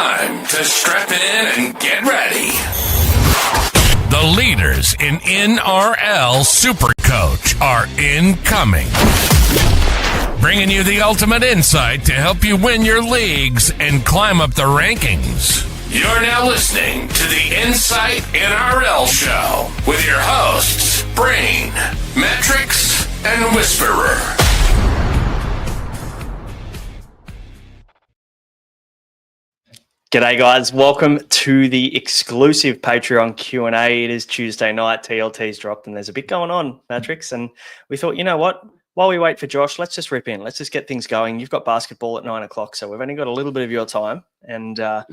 time to strap in and get ready. The leaders in NRL SuperCoach are incoming, bringing you the ultimate insight to help you win your leagues and climb up the rankings. You're now listening to the Insight NRL Show with your hosts, Brain, Metrics, and Whisperer. G'day guys, welcome to the exclusive Patreon Q&A. It is Tuesday night, TLT's dropped and there's a bit going on, Matrix, and we thought, you know what, while we wait for Josh, let's just rip in, let's just get things going. You've got basketball at 9 o'clock, so we've only got a little bit of your time, and I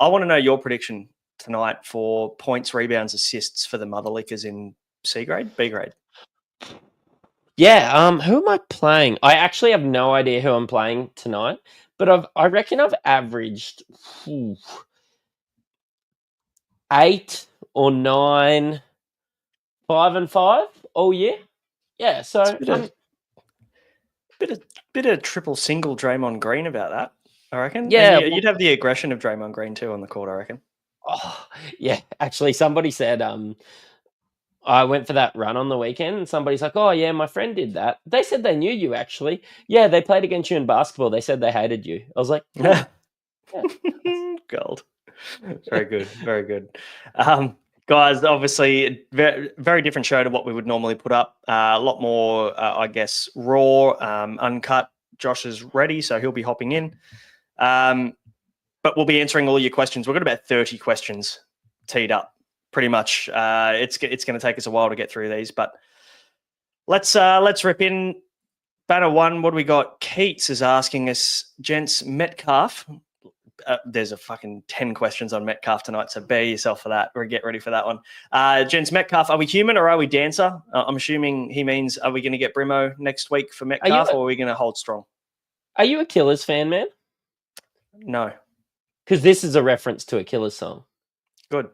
want to know your prediction tonight for points, rebounds, assists for the Motherlickers in C grade, B grade. Yeah, who am I playing? I actually have no idea who I'm playing tonight. But I reckon I've averaged 8 or 9, 5 and 5 all year. Yeah, so bit of triple single Draymond Green about that, I reckon. Yeah, and you'd have the aggression of Draymond Green too on the court, I reckon. Oh, yeah. Actually, somebody said I went for that run on the weekend and somebody's like, oh, yeah, my friend did that. They said they knew you, actually. Yeah, they played against you in basketball. They said they hated you. I was like, yeah. Gold. Very good. Very good. Guys, obviously, very, very different show to what we would normally put up. A lot more, I guess, raw, uncut. Josh is ready, so he'll be hopping in. But we'll be answering all your questions. We've got about 30 questions teed up. Pretty much, it's going to take us a while to get through these, but let's rip in. Banner one, what do we got? Keats is asking us, gents, Metcalf. There's a fucking 10 questions on Metcalf tonight, so bear yourself for that or get ready for that one. Gents, Metcalf, are we human or are we dancer? I'm assuming he means, are we going to get Brimo next week for Metcalf or are we going to hold strong? Are you a Killers fan, man? No. Because this is a reference to a Killers song. Good.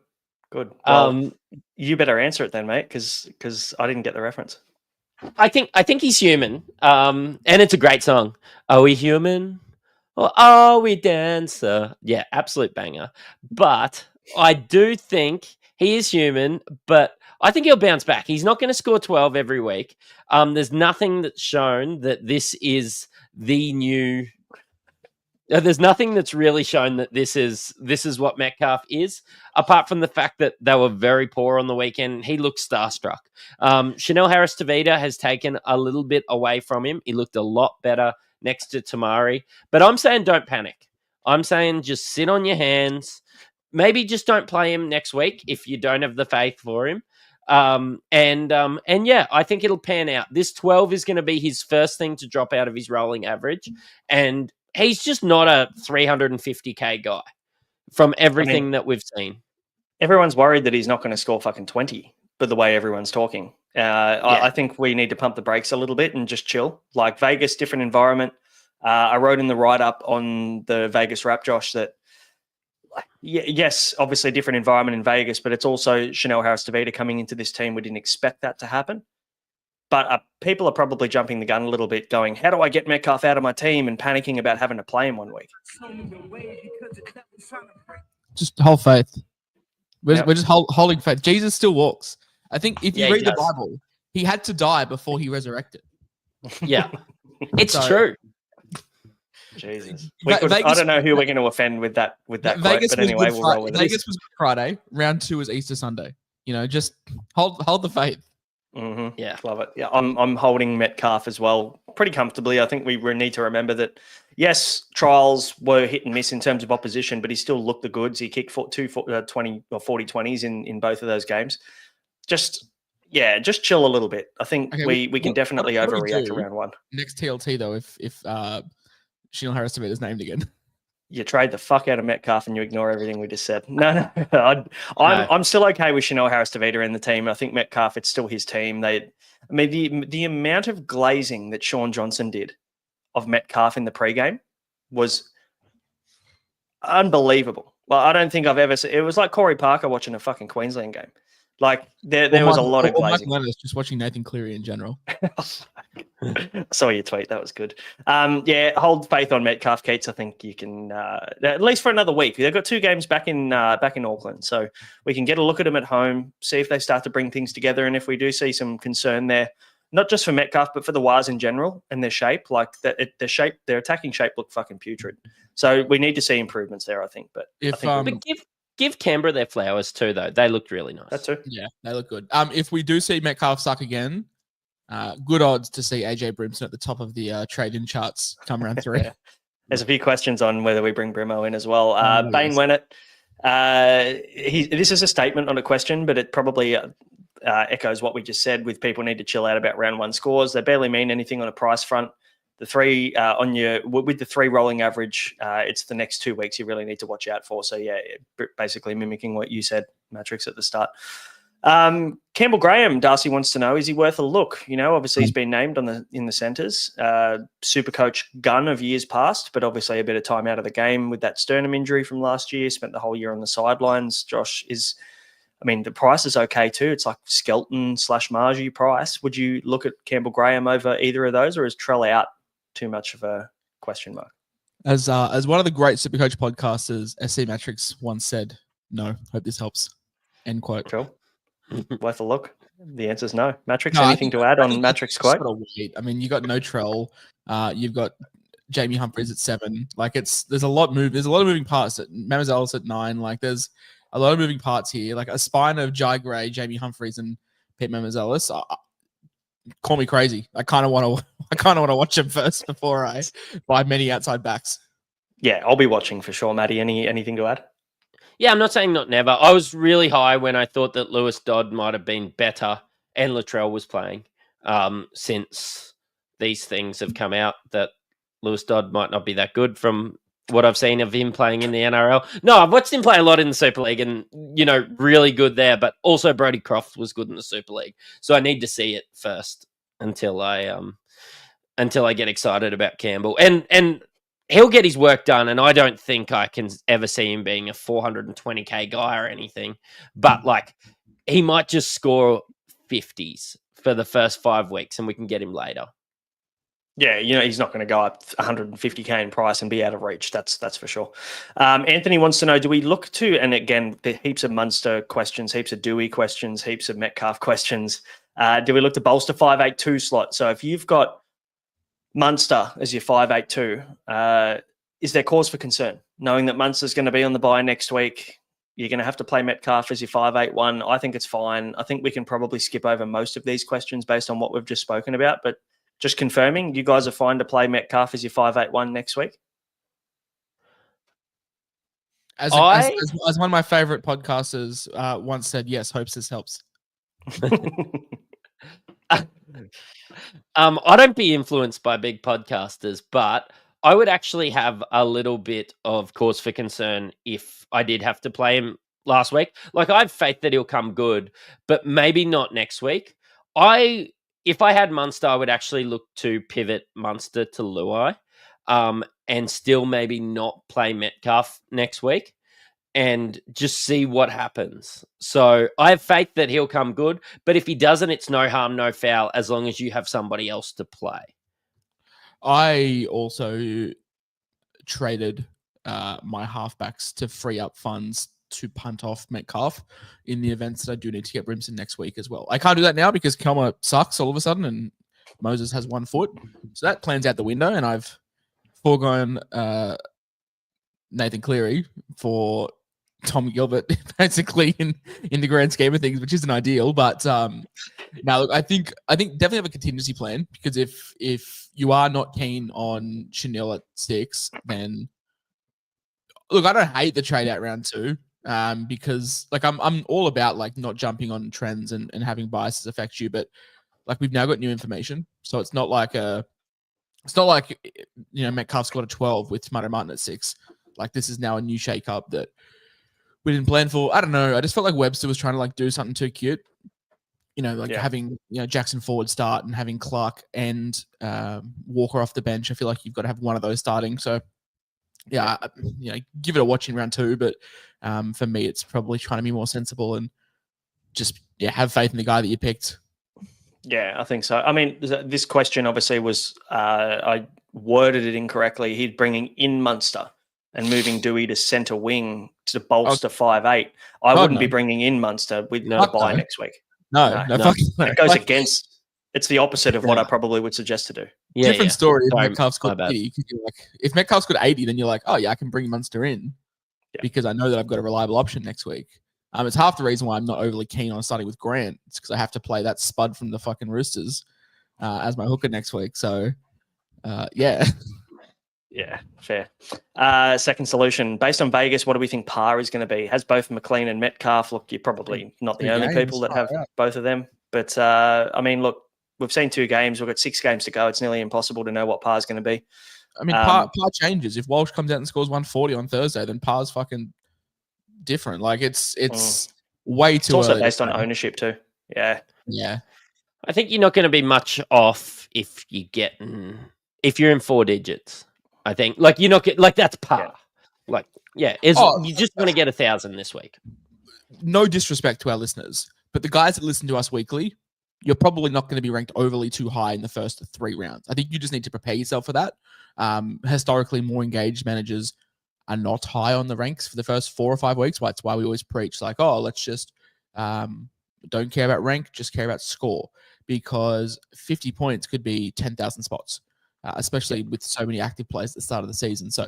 Well, you better answer it then, mate, because I didn't get the reference. I think he's human, and it's a great song. Are we human or are we dancer? Yeah, absolute banger. But I do think he is human, but I think he'll bounce back. He's not going to score 12 every week. There's nothing that's shown that this is the new... There's nothing that's really shown that this is what Metcalf is, apart from the fact that they were very poor on the weekend. He looked starstruck. Chanel Harris-Tavita has taken a little bit away from him. He looked a lot better next to Tamari. But I'm saying don't panic. I'm saying just sit on your hands. Maybe just don't play him next week if you don't have the faith for him. And yeah, I think it'll pan out. This 12 is going to be his first thing to drop out of his rolling average, and he's just not a 350k guy from everything that we've seen. Everyone's worried that he's not going to score fucking 20, but the way everyone's talking. I think we need to pump the brakes a little bit and just chill. Like Vegas, different environment. I wrote in the write-up on the Vegas Wrap, Josh, that yes, obviously a different environment in Vegas, but it's also Chanel Harris-Tavita coming into this team. We didn't expect that to happen. But people are probably jumping the gun a little bit, going, how do I get Metcalf out of my team, and panicking about having to play him 1 week. Just hold faith. We're just holding faith. Jesus still walks. I think if you read the Bible, he had to die before he resurrected. Yeah, it's true. Jesus. I don't know who we're going to offend with that quote, but anyway, we'll roll with it. Vegas was Friday. Round 2 was Easter Sunday. You know, just hold the faith. Mm-hmm. Yeah, love it. Yeah, I'm holding Metcalf as well, pretty comfortably. I think we need to remember that. Yes, trials were hit and miss in terms of opposition, but he still looked the goods. He kicked 20 or 40 20s in both of those games. Just chill a little bit. I think we can definitely overreact to round 1. Next TLT though, if Chanel Harris-Tavita is named again. You trade the fuck out of Metcalf and you ignore everything we just said. No. I'm still okay with Chanel Harris-Tavita in the team. I think Metcalf, it's still his team. The amount of glazing that Sean Johnson did of Metcalf in the pregame was unbelievable. Well, I don't think I've ever seen. It was like Corey Parker watching a fucking Queensland game. Like there was a lot of glazing. Mike Leonard's just watching Nathan Cleary in general. I saw your tweet. That was good. Hold faith on Metcalf, Keats. I think you can at least for another week. They've got 2 games back in Auckland, so we can get a look at them at home, see if they start to bring things together, and if we do see some concern there, not just for Metcalf but for the Wars in general and their shape, like their attacking shape looked fucking putrid. So we need to see improvements there, I think. But give Canberra their flowers too, though. They looked really nice. That too. Yeah, they look good. If we do see Metcalf suck again, good odds to see AJ Brimson at the top of the trade-in charts come round 3. Yeah. There's a few questions on whether we bring Brimo in as well. Bane Wennett, this is a statement on a question, but it probably echoes what we just said with people need to chill out about round 1 scores. They barely mean anything on a price front. The 3 with the 3 rolling average, it's the next 2 weeks you really need to watch out for. So yeah, basically mimicking what you said, Matrix, at the start. Campbell Graham, Darcy wants to know, is he worth a look? Obviously he's been named in the centres. SuperCoach gun of years past, but obviously a bit of time out of the game with that sternum injury from last year. Spent the whole year on the sidelines. Josh the price is okay too. It's like Skelton / Margie price. Would you look at Campbell Graham over either of those, or is Trell out too much of a question mark? As one of the great SuperCoach podcasters, SC Matrix once said, "No, hope this helps." End quote. Cool. Worth a look. The answer is no. Matrix, anything to add on Matrix quote? You got no Trell. You've got Jamie Humphries at 7. Like there's a lot of moving parts. Mamazalis at 9. Like there's a lot of moving parts here. Like a spine of Jai Gray, Jamie Humphries, and Pete Mamazalis. Call me crazy. I kind of want to watch him first before I buy many outside backs. Yeah, I'll be watching for sure. Matty, anything to add? Yeah, I'm not saying not never. I was really high when I thought that Lewis Dodd might have been better and Latrell was playing. Since these things have come out, that Lewis Dodd might not be that good from what I've seen of him playing in the NRL. No, I've watched him play a lot in the Super League and, really good there, but also Brodie Croft was good in the Super League. So I need to see it first until I get excited about Campbell. And he'll get his work done, and I don't think I can ever see him being a 420k guy or anything. But he might just score 50s for the first 5 weeks, and we can get him later. Yeah, he's not going to go up 150k in price and be out of reach. That's for sure. Anthony wants to know, do we look to, and again, the heaps of Munster questions, heaps of Dewey questions, heaps of Metcalf questions. Do we look to bolster 582 slot? So if you've got Munster as your 582, is there cause for concern? Knowing that Munster's going to be on the bye next week, you're going to have to play Metcalf as your 581. I think it's fine. I think we can probably skip over most of these questions based on what we've just spoken about, but just confirming, you guys are fine to play Metcalf as your 581 next week? As one of my favorite podcasters once said, yes, hopes this helps. I don't be influenced by big podcasters, but I would actually have a little bit of cause for concern if I did have to play him last week. I have faith that he'll come good, but maybe not next week. If I had Munster, I would actually look to pivot Munster to Luai, and still maybe not play Metcalf next week and just see what happens. So I have faith that he'll come good, but if he doesn't, it's no harm, no foul, as long as you have somebody else to play. I also traded my halfbacks to free up funds to punt off Metcalf in the events that I do need to get Brimson next week as well. I can't do that now because Kelma sucks all of a sudden and Moses has 1 foot. So that plan's out the window, and I've foregone Nathan Cleary for Tom Gilbert, basically in the grand scheme of things, which isn't ideal. But now, look, I think definitely have a contingency plan, because if you are not keen on Chanel at 6, then look, I don't hate the trade out round 2. Because I'm all about not jumping on trends and having biases affect you, but we've now got new information, so it's not like Metcalf scored a 12 with Tomato Martin at 6. This is now a new shake up that we didn't plan for. I don't know. I just felt like Webster was trying to do something too cute, having Jackson forward start and having Clark and Walker off the bench. I feel like you've got to have one of those starting. So yeah, give it a watch in round 2, but for me, it's probably trying to be more sensible and just have faith in the guy that you picked. Yeah, I think so. I mean, this question obviously was I worded it incorrectly. He's bringing in Munster and moving Dewey to centre wing to bolster 5'8". I wouldn't be bringing in Munster with the bye next week. No. It goes against. It's the opposite of what I probably would suggest to do. Yeah, different story if Metcalf's got 80. If Metcalf's got 80, then you're like, oh yeah, I can bring Munster in because I know that I've got a reliable option next week. It's half the reason why I'm not overly keen on starting with Grant. It's because I have to play that spud from the fucking Roosters as my hooker next week. So, yeah. Yeah, fair. Second solution. Based on Vegas, what do we think par is going to be? Has both McLean and Metcalf. Look, you're probably not the only people that have both of them. But, I mean, look, we've seen 2 games. We've got 6 games to go. It's nearly impossible to know what par is going to be. I mean, par changes. If Walsh comes out and scores 140 on Thursday, then par's fucking different. Like it's way too. It's also based on ownership too. Yeah. I think you're not going to be much off if you're in 4 digits. I think you're not that's par. You just want to get 1,000 this week. No disrespect to our listeners, but the guys that listen to us weekly, you're probably not going to be ranked overly too high in the first 3 rounds. I think you just need to prepare yourself for that. Historically, more engaged managers are not high on the ranks for the first 4 or 5 weeks. That's why we always preach let's just don't care about rank, just care about score, because 50 points could be 10,000 spots, especially with so many active players at the start of the season. So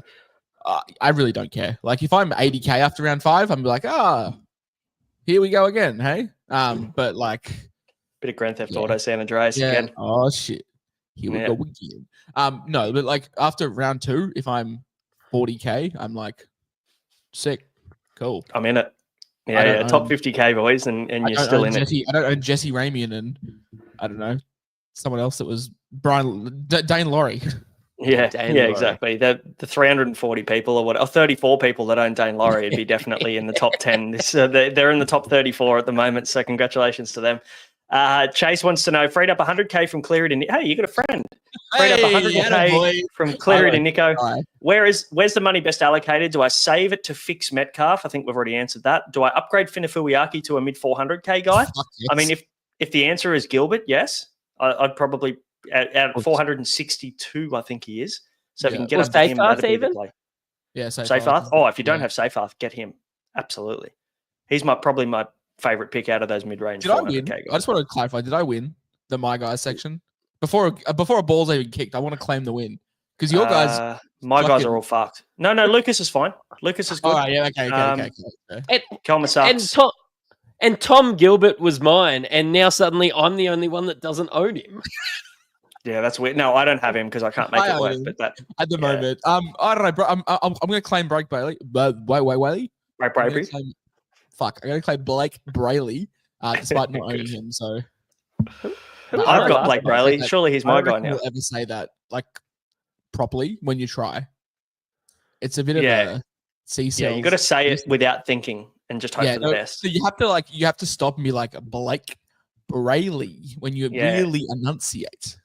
I really don't care. If I'm 80K after round 5, I'm like, here we go again, hey? But bit of Grand Theft Auto San Andreas again. Oh shit, here we go again. No, but after round 2, if I'm 40K, I'm like, sick, cool. I'm in it. Yeah, top 50K boys, and you're still in it. I don't own Jesse Ramian and I don't know someone else that was Dane Laurie. Yeah, exactly. The 340 people or 34 people that own Dane Laurie would be definitely in the top 10. They're in the top 34 at the moment, so congratulations to them. Chase wants to know, freed up 100K from Cleary to Hey, you got a friend. Freed up 100K from Cleary to Nico. Where's the money best allocated? Do I save it to fix Metcalf? I think we've already answered that. Do I upgrade Finafuiaki to a mid 400K guy? Yes. I mean, if the answer is Gilbert, yes. I'd probably at 462, I think he is. So if you can get up to him, that'd be the play. Yeah, Seyfarth. Oh, if you don't have Seyfarth, get him. Absolutely. He's probably my favorite pick out of those mid-range. Did I win? I just want to clarify. Did I win the My Guys section? Before a ball's even kicked, I want to claim the win. Because your guys... guys are all fucked. No, Lucas is fine. Lucas is good. Oh, yeah, okay. Kelma sucks. And Tom Gilbert was mine, and now suddenly I'm the only one that doesn't own him. Yeah, that's weird. No, I don't have him because I can't make it work. But that at the moment, I don't know, bro. I'm going to claim Blake Bailey. Wait. Blake Bravery. I'm going to claim Blake Brayley, despite not owning him. So I've got Blake Brayley. Surely he's my guy now. You'll ever say that properly when you try? It's a bit of a C-cell. Yeah, you got to say it without thinking and just hope for the best. So you have to stop and be like Blake Brayley when you really enunciate.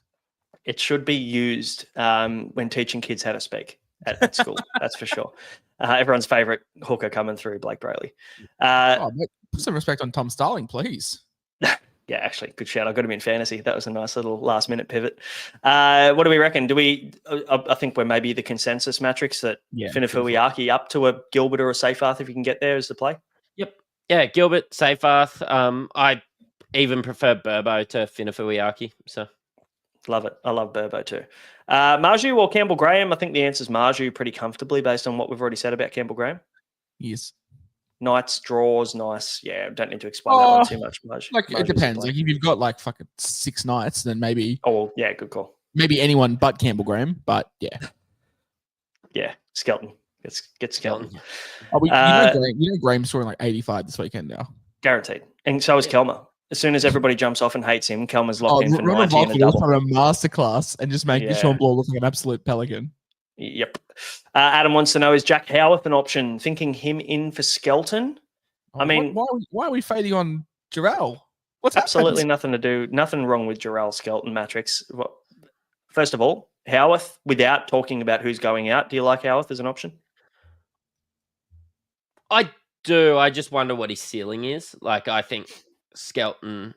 It should be used when teaching kids how to speak at school. That's for sure. Everyone's favorite hooker coming through, Blake Brayley. Mate, put some respect on Tom Starling, please. Yeah, actually, good shout. I got him in fantasy. That was a nice little last-minute pivot. What do we reckon? I think we're maybe the consensus matrix that Finafuiaki up to a Gilbert or a Seyfarth if you can get there is the play? Yep. Yeah, Gilbert, Seyfarth. I even prefer Burbo to Finafuiaki. So. Love it. I love Burbo too. Marju or Campbell Graham? I think the answer is Marju pretty comfortably based on what we've already said about Campbell Graham. Yes. Knights, draws, nice. Yeah, don't need to explain that one too much. It depends. If you've got fucking 6 Knights, then maybe. Oh, yeah, good call. Maybe anyone but Campbell Graham, but yeah. Yeah, Skelton. Get Skelton. You know Graham's scoring 85 this weekend now. Guaranteed. And so is Kelma. As soon as everybody jumps off and hates him, Kelma's locked in for 90 and a double. A masterclass and just making Sean Bloor look like an absolute pelican. Yep. Adam wants to know, is Jack Howarth an option? Thinking him in for Skelton? I mean... Why are we fading on Jarrell? What's absolutely nothing to do. Nothing wrong with Jarrell Skelton matrix. First of all, Howarth, without talking about who's going out, do you like Howarth as an option? I do. I just wonder what his ceiling is. I think Skelton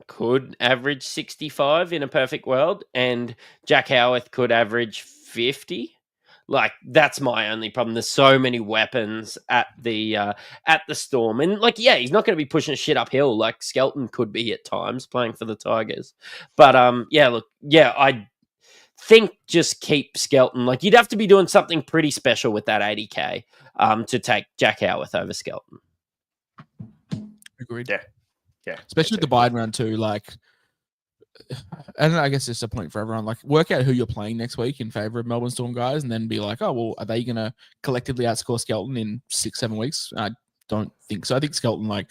could average 65 in a perfect world, and Jack Howarth could average 50. Like, that's my only problem. There's so many weapons at the Storm, and like, yeah, he's not going to be pushing shit uphill like Skelton could be at times playing for the Tigers. But I think just keep Skelton. Like, you'd have to be doing something pretty special with that 80k to take Jack Howarth over Skelton. Agreed. Yeah. Especially with the bye round too. Like, and I guess it's a point for everyone. Like, work out who you're playing next week in favor of Melbourne Storm guys, and then be like, oh well, are they going to collectively outscore Skelton in 6-7 weeks? I don't think so. I think Skelton's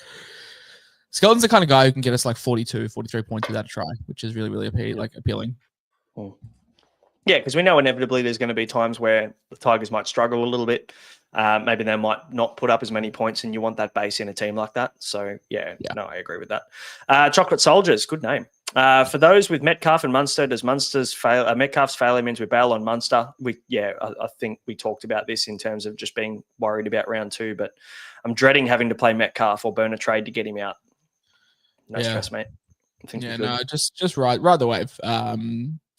the kind of guy who can get us like 42, 43 points without a try, which is really, really appealing. Yeah, because we know inevitably there's going to be times where the Tigers might struggle a little bit. Maybe they might not put up as many points, and you want that base in a team like that. So, no, I agree with that. Chocolate Soldiers, good name. For those with Metcalf and Munster, does Munster's Metcalf's failure means we bail on Munster? I think we talked about this in terms of just being worried about round 2, but I'm dreading having to play Metcalf or burn a trade to get him out. No stress, mate. I think just ride the wave.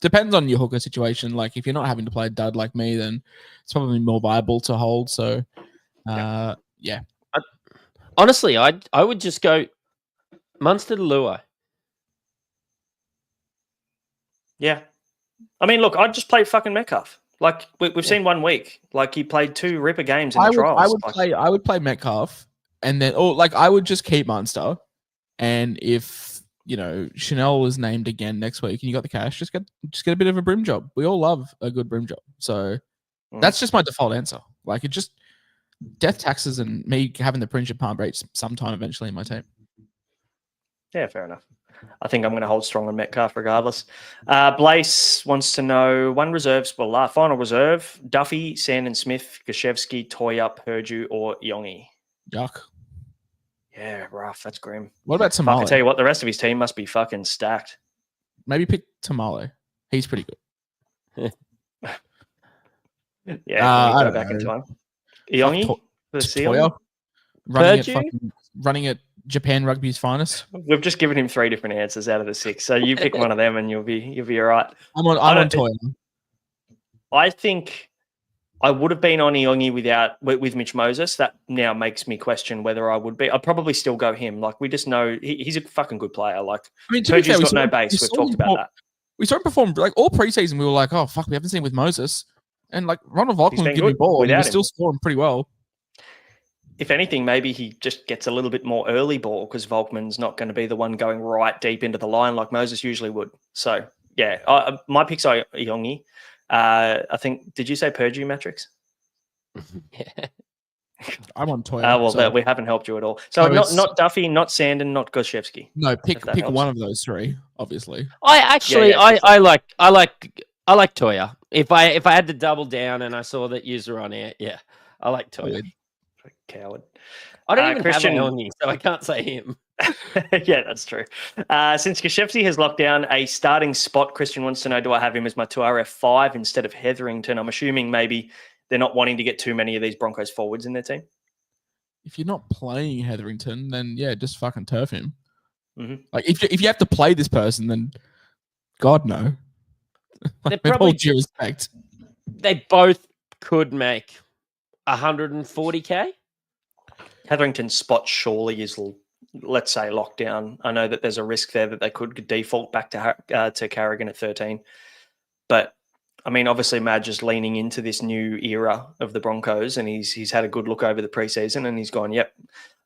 Depends on your hooker situation. Like, if you're not having to play a dud like me, then it's probably more viable to hold. So, honestly, I would just go Munster to Luai. Yeah. I mean, look, I'd just play fucking Metcalf. Like, we've seen 1 week. Like, he played 2 ripper games in the trials. I would play Metcalf, and then, I would just keep Munster. And if Chanel was named again next week and you got the cash, just get a bit of a brim job. We all love a good brim job. So that's just my default answer. Like, it just death taxes and me having the Prince of Palm Beach sometime eventually in my team. Yeah, fair enough. I think I'm going to hold strong on Metcalf regardless. Blaze wants to know final reserve: Duffy, Sandon Smith, Gashevsky, Toya, Purdue, or Yongi. Yuck. Yeah, rough. That's grim. What about Tamale? I can tell you what, the rest of his team must be fucking stacked. Maybe pick Tamale. He's pretty good. Go back in time. Iongi? Toya? Running at Japan Rugby's finest. We've just given him 3 different answers out of the 6. So you pick one of them and you'll be all right. I'm on Toya. I think I would have been on Iongi with Mitch Moses. That now makes me question whether I would be. I'd probably still go him. Like, we just know he's a fucking good player. Like, Purdue's got no base. We've talked about that. We saw him perform like all preseason. We were like, oh fuck, we haven't seen him with Moses. And like, Ronald Volkman would give me ball, and he was still scoring pretty well. If anything, maybe he just gets a little bit more early ball because Volkman's not going to be the one going right deep into the line like Moses usually would. So yeah, my picks are Iongi. I think, did you say Purdue metrics? Yeah. I'm on Toya. So we haven't helped you at all. So not Duffy, not Sandon, not Goshevsky. No, pick one of those 3, obviously. I like Toya. If I had to double down and I saw that user on air, I like Toya. Coward. I don't even have Iongi, so I can't say him. Yeah, that's true. Since Gashevsky has locked down a starting spot, Christian wants to know, do I have him as my 2RF5 instead of Hetherington? I'm assuming maybe they're not wanting to get too many of these Broncos forwards in their team. If you're not playing Hetherington, then just fucking turf him. Mm-hmm. Like, if you have to play this person, then God no. Like, with all due respect, they both could make 140k. Hetherington's spot surely is, let's say, locked down. I know that there's a risk there that they could default back to Carrigan at 13. But, I mean, obviously Madge is leaning into this new era of the Broncos, and he's had a good look over the preseason, and he's gone, yep.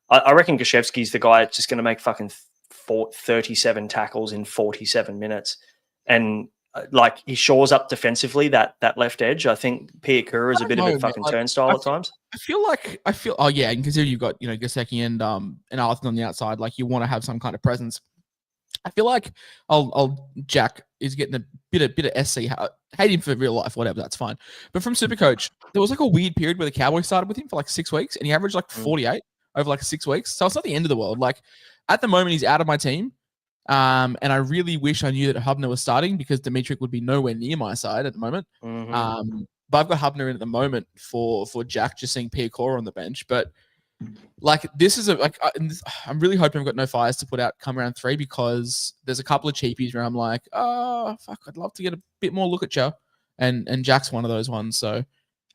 I reckon Gashevsky's the guy that's just going to make fucking 37 tackles in 47 minutes. And, like, he shores up defensively that left edge. I think Piakura is a bit of a fucking turnstile at times. I feel and consider you've got Gasecki and Arthur on the outside, like, you want to have some kind of presence. I feel like Jack is getting a bit of SC. Hate him for real life, whatever, that's fine. But from Supercoach, there was like a weird period where the Cowboys started with him for like 6 weeks, and he averaged like 48 over like 6 weeks. So it's not the end of the world. Like, at the moment, he's out of my team. And I really wish I knew that Hubner was starting, because Dimitri would be nowhere near my side at the moment. Mm-hmm. But I've got Hubner in at the moment for Jack, just seeing Piakura on the bench. But like this is I'm really hoping I've got no fires to put out come round 3 because there's a couple of cheapies where I'm like, oh fuck, I'd love to get a bit more look at you, and Jack's one of those ones. So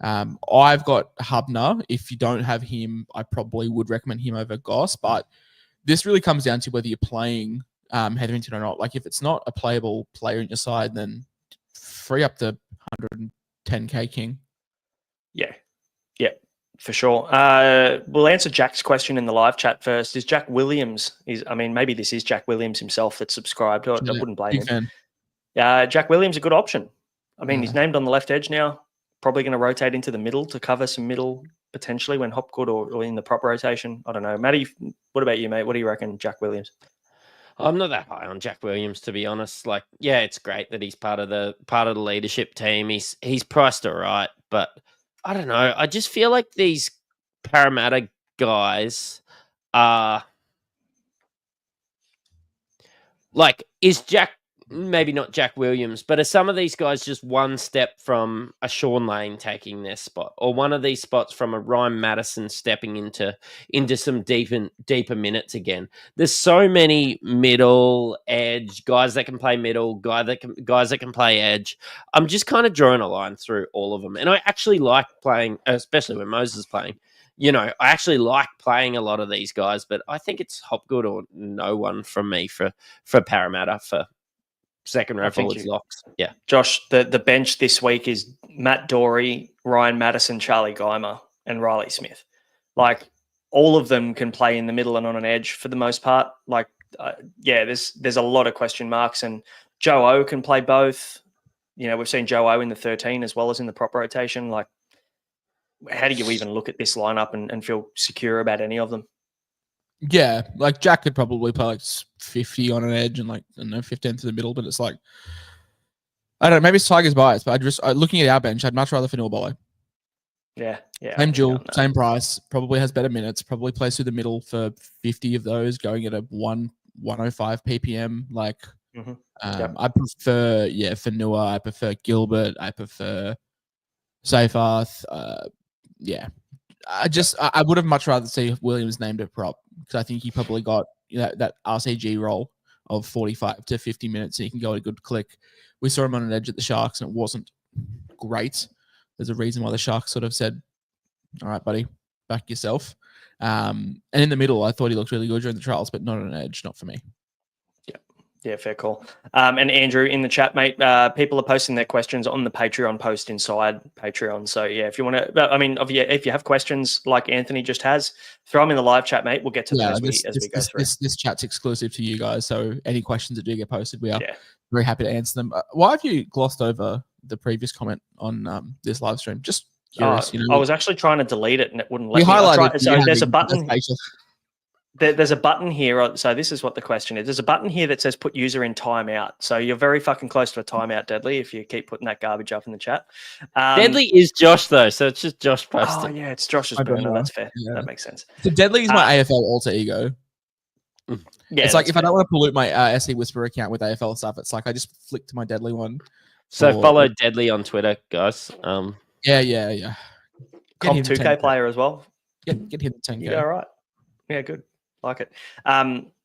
I've got Hubner. If you don't have him, I probably would recommend him over Goss. But this really comes down to whether you're playing Hetherington or not. Like if it's not a playable player in your side, then free up the 110k king. Yeah. For sure. We'll answer Jack's question in the live chat first. Is Jack Williams? Maybe this is Jack Williams himself that's subscribed. I wouldn't blame him. Jack Williams a good option. He's named on the left edge now. Probably going to rotate into the middle to cover some middle potentially when Hopgood or in the prop rotation. I don't know. Matty, what about you, mate? What do you reckon, Jack Williams? I'm not that high on Jack Williams, to be honest. Like, yeah, it's great that he's part of the leadership team. He's priced all right, but I don't know. I just feel like these Parramatta guys are like, is Jack, maybe not Jack Williams, but are some of these guys just one step from a Sean Lane taking their spot, or one of these spots from a Ryan Madison stepping into some deeper minutes again? There's so many middle edge guys that can play middle, guys that can play edge. I'm just kind of drawing a line through all of them, and I actually like playing, especially when Moses is playing. I actually like playing a lot of these guys, but I think it's Hopgood or no one from me for Parramatta for second row forwards locks. Yeah. Josh, the bench this week is Matt Dorey, Ryan Madison, Charlie Geimer, and Riley Smith. Like, all of them can play in the middle and on an edge for the most part. Like, there's a lot of question marks, and Joe O can play both. We've seen Joe O in the 13 as well as in the prop rotation. Like, how do you even look at this lineup and feel secure about any of them? Yeah, like Jack could probably play like 50 on an edge and 15 to the middle, but it's like, I don't know, maybe it's Tigers bias, but looking at our bench, I'd much rather Fanua. Yeah. Same duel, same price, probably has better minutes, probably plays through the middle for 50 of those, going at a 105 ppm. Like, I prefer, Fanua, I prefer Gilbert, I prefer Seyfarth. I would have much rather see Williams named a prop because I think he probably got that RCG role of 45 to 50 minutes and he can go at a good click. We saw him on an edge at the Sharks and it wasn't great. There's a reason why the Sharks sort of said, all right, buddy, back yourself. And in the middle, I thought he looked really good during the trials, but not on an edge, not for me. Yeah, fair call. And Andrew, in the chat, mate, people are posting their questions on the Patreon post inside Patreon. So, yeah, if you want to, if you have questions like Anthony just has, throw them in the live chat, mate. We'll get to them as we go through. This chat's exclusive to you guys. So any questions that do get posted, we are very happy to answer them. Why have you glossed over the previous comment on this live stream? Just curious. I was actually trying to delete it and it wouldn't let me. So there's a button. There's a button here. So this is what the question is. There's a button here that says put user in timeout. So you're very fucking close to a timeout, Deadly, if you keep putting that garbage up in the chat. Deadly is Josh, though. So it's just Josh posting. Oh, yeah, it's Josh's burner. That's fair. Yeah. That makes sense. So Deadly is my AFL alter ego. Yeah, it's like if I don't want to pollute my SC Whisperer account with AFL stuff, it's like I just flick to my Deadly one. So follow Deadly on Twitter, guys. Yeah. Comp 2K player as well. Get him 10K. Yeah, all right. Yeah, good. Like it.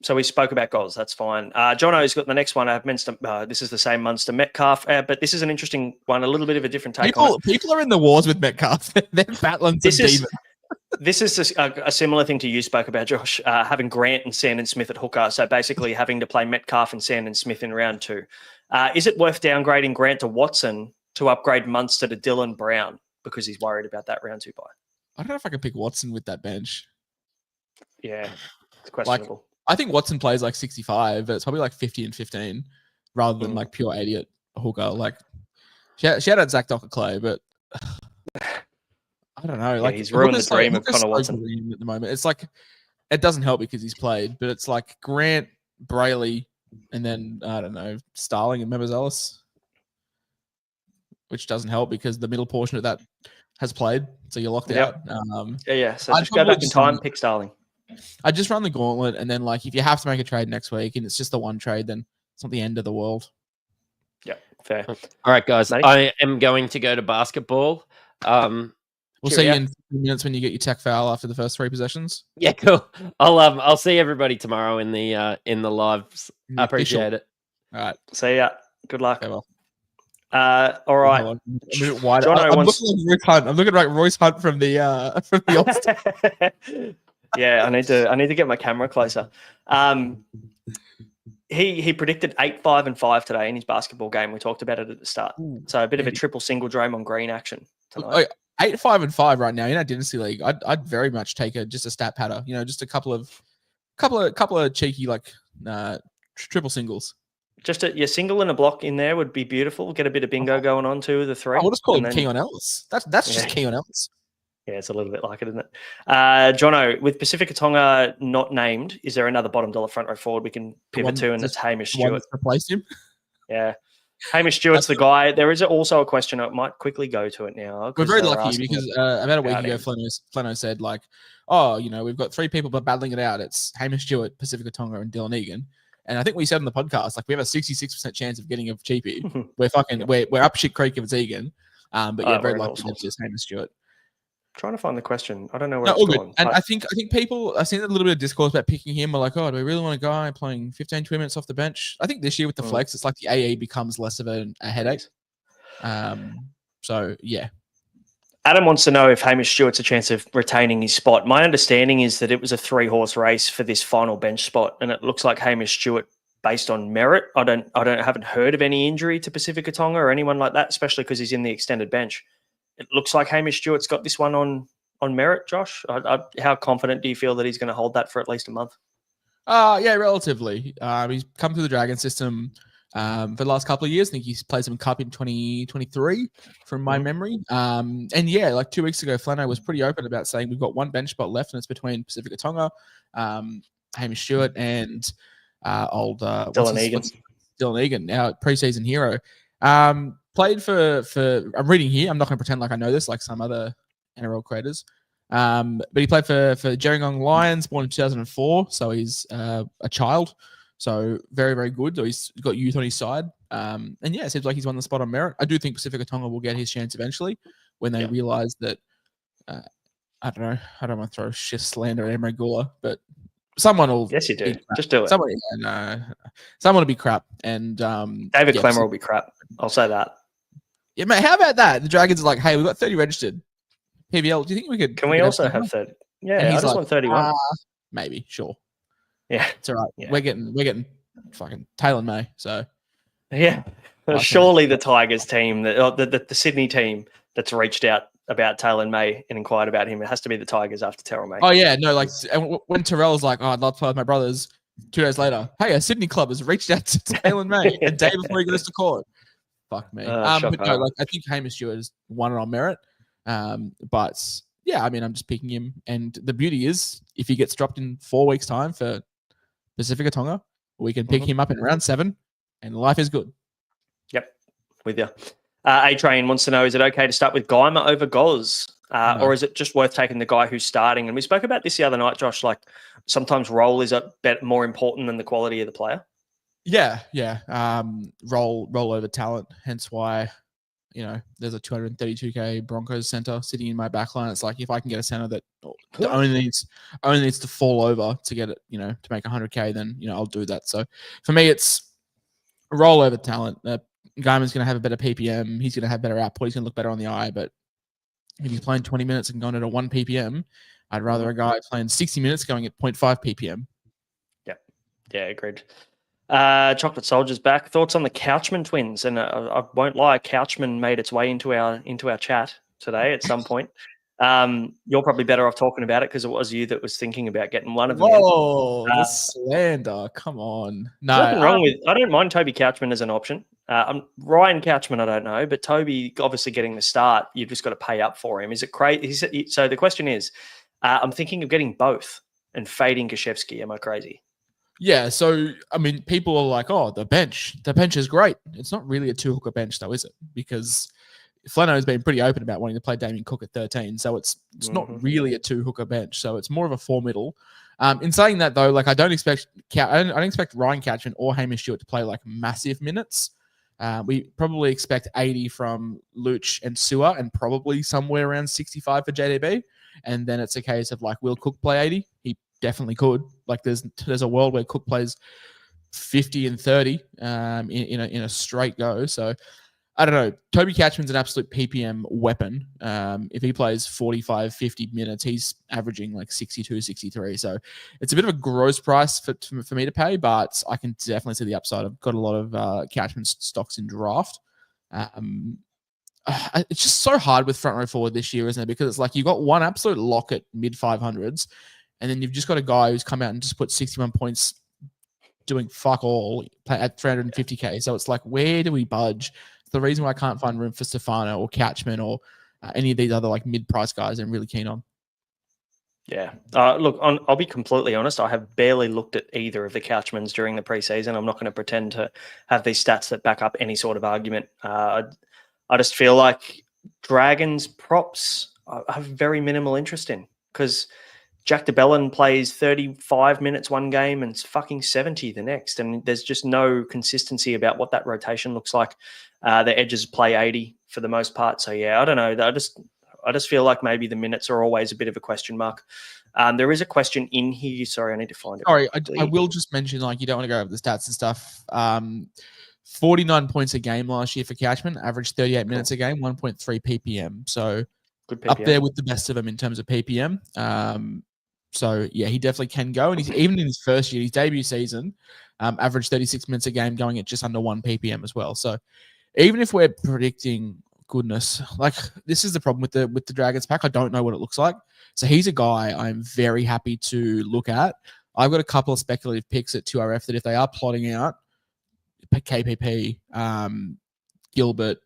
So we spoke about goals. That's fine. Jono's got the next one. This is the same Munster Metcalf, but this is an interesting one. A little bit of a different take on it. People are in the wars with Metcalf. They're battling some demons. This is a similar thing to you spoke about, Josh, having Grant and Sandon Smith at hooker. So basically having to play Metcalf and Sandon Smith in round 2. Is it worth downgrading Grant to Watson to upgrade Munster to Dylan Brown because he's worried about that round 2 bye? I don't know if I can pick Watson with that bench. Yeah. It's questionable. I think Watson plays like 65, but it's probably like 50 and 15 rather than like pure 80 at hooker. Like, shout out Zach Docker-Clay, but I don't know. Like, he's ruined the dream of Connor Watson at the moment. It's like it doesn't help because he's played, but it's like Grant, Brayley, and then I don't know, Starling and Mebazelis, which doesn't help because the middle portion of that has played, so you're locked out. So just go back in time, pick Starling. I just run the gauntlet, and then like if you have to make a trade next week and it's just the one trade, then it's not the end of the world. Yeah, fair. All right, guys, I am going to go to basketball. Well, We'll see you in 15 minutes when you get your tech foul after the first 3 possessions. Yeah, cool. I'll see everybody tomorrow in the lives. I appreciate it. All right. See ya. Good luck. Farewell. All right. I'm a bit wide. Jono I'm wants... looking like Royce Hunt. I'm looking like Royce Hunt from the All-Star. Yeah, I need to get my camera closer. He predicted 8, 5, and 5 today in his basketball game. We talked about it at the start. So a bit of a triple single Draymond Green action tonight. 8, 5, and 5 right now in our dynasty league. I'd very much take just a stat patter. Just a couple of cheeky triple singles. Just your single and a block in there would be beautiful. Get a bit of bingo going on too. The 3. We'll just call him Keon Ellis. That's just Keon Ellis. Yeah, it's a little bit like it, isn't it? Jono, with Pacifica Tonga not named, is there another bottom dollar front row forward we can pivot to? And it's Hamish Stewart. Replace him. Yeah. Hamish Stewart's the guy. There is also a question. I might quickly go to it now. We're very lucky because about a week ago, Flano said, we've got 3 people battling it out. It's Hamish Stewart, Pacifica Tonga, and Dylan Egan. And I think we said on the podcast, we have a 66% chance of getting a cheapie. We're up shit creek if it's Egan. But yeah, very lucky that it's just Hamish Stewart. Trying to find the question. I don't know where it's going. And I think people, I've seen a little bit of discourse about picking him. We're like, do we really want a guy playing 15, 20 minutes off the bench? I think this year with the flex, it's like the AE becomes less of a headache. So, yeah. Adam wants to know if Hamish Stewart's a chance of retaining his spot. My understanding is that it was a 3-horse race for this final bench spot, and it looks like Hamish Stewart, based on merit, haven't heard of any injury to Pacifica Tonga or anyone like that, especially because he's in the extended bench. It looks like Hamish Stewart's got this one on merit, Josh. How confident do you feel that he's going to hold that for at least a month? Yeah, relatively. He's come through the Dragon system for the last couple of years. I think he's played some Cup in 2023 from my memory. And yeah, 2 weeks ago, Flano was pretty open about saying we've got 1 bench spot left and it's between Pacifica Tonga, Hamish Stewart, and Dylan Egan. Dylan Egan, now preseason hero. Played for I'm reading here. I'm not going to pretend like I know this like some other NRL creators. But he played for Gerringong Lions, born in 2004. So he's a child. So very, very good. So he's got youth on his side. And yeah, it seems like he's won the spot on merit. I do think Pacifica Tonga will get his chance eventually when they realize that, I don't know. I don't want to throw shit slander at Emery Gula, but someone will. Yes, you do. Just do it. Someone will be crap. And David Clemmer will be crap. I'll say that. Yeah, mate, how about that? The Dragons are like, hey, we've got 30 registered. PBL, do you think we could... Can we also have 30? Yeah, I just want 31. Maybe, sure. Yeah. It's all right. Yeah. We're getting fucking Taylor May, so... Yeah. Surely the Tigers team, the Sydney team that's reached out about Taylor May and inquired about him, it has to be the Tigers after Terrell May. Oh, yeah, no, when Terrell's like, I'd love to play with my brothers, 2 days later, hey, a Sydney club has reached out to Taylor May a day before he goes to court. Fuck me. But no, I think Hamish Stewart has won it on merit. But yeah, I mean, I'm just picking him. And the beauty is, if he gets dropped in 4 weeks' time for Pacifica Tonga, we can pick him up in round 7, and life is good. Yep, with you. A-Train wants to know, is it okay to start with Geimer over Goz? No. Or is it just worth taking the guy who's starting? And we spoke about this the other night, Josh, sometimes role is a bit more important than the quality of the player. Yeah. Roll over talent. Hence why, there's a 232K Broncos center sitting in my backline. It's like if I can get a center that only needs to fall over to get it, to make 100K, then I'll do that. So for me, it's roll over talent. Guyman's going to have a better PPM. He's going to have better output. He's going to look better on the eye. But if he's playing 20 minutes and going at a 1 ppm, I'd rather a guy playing 60 minutes going at 0.5 ppm. Yeah, agreed. Chocolate Soldier's back. Thoughts on the Couchman twins? And I won't lie, Couchman made its way into our chat today at some point. You're probably better off talking about it because it was you that was thinking about getting one of them. Whoa, the slander! Come on, no. Nothing wrong with. I don't mind Toby Couchman as an option. Ryan Couchman, I don't know, but Toby obviously getting the start. You've just got to pay up for him. Is it crazy? So the question is, I'm thinking of getting both and fading Gashevsky. Am I crazy? Yeah, so, I mean, people are like, oh, the bench is great. It's not really a 2-hooker bench, though, is it? Because Flano has been pretty open about wanting to play Damien Cook at 13, so it's not really a 2-hooker bench, so it's more of a 4-middle. In saying that, though, I don't expect Ryan Couchman or Hamish Stewart to play, massive minutes, We probably expect 80 from Luch and Sewer, and probably somewhere around 65 for JDB. And then it's a case of like, will Cook play 80? He definitely could. Like there's a world where Cook plays 50 and 30 in a straight go. So I don't know. Toby Catchman's an absolute PPM weapon. If he plays 45, 50 minutes, he's averaging like 62, 63. So it's a bit of a gross price for me to pay, but I can definitely see the upside. I've got a lot of Catchman stocks in draft. It's just so hard with front row forward this year, isn't it? Because it's like you've got one absolute lock at mid 500s, and then you've just got a guy who's come out and just put 61 points doing fuck all at 350k. So it's like, where do we budge? The reason why I can't find room for Stefano or Catchman or any of these other like mid-price guys I'm really keen on. Yeah. Look, I'll be completely honest. I have barely looked at either of the Couchmans during the preseason. I'm not going to pretend to have these stats that back up any sort of argument. I just feel like Dragons props I have very minimal interest in, because Jack de Belin plays 35 minutes one game and it's fucking 70 the next. And there's just no consistency about what that rotation looks like. The edges play 80 for the most part. So, yeah, I don't know. I just feel like maybe the minutes are always a bit of a question mark. There is a question in here. Sorry, I need to find it. Sorry, I will just mention, like, you don't want to go over the stats and stuff. 49 points a game last year for Catchman, averaged 38 minutes a game, 1.3 PPM. So good PPM. Up there with the best of them in terms of PPM. So, yeah, he definitely can go. And he's even in his first year, his debut season, averaged 36 minutes a game, going at just under 1 PPM as well. So even if we're predicting goodness, like this is the problem with the Dragons pack. I don't know what it looks like. So he's a guy I'm very happy to look at. I've got a couple of speculative picks at 2RF that if they are plotting out KPP, Gilbert,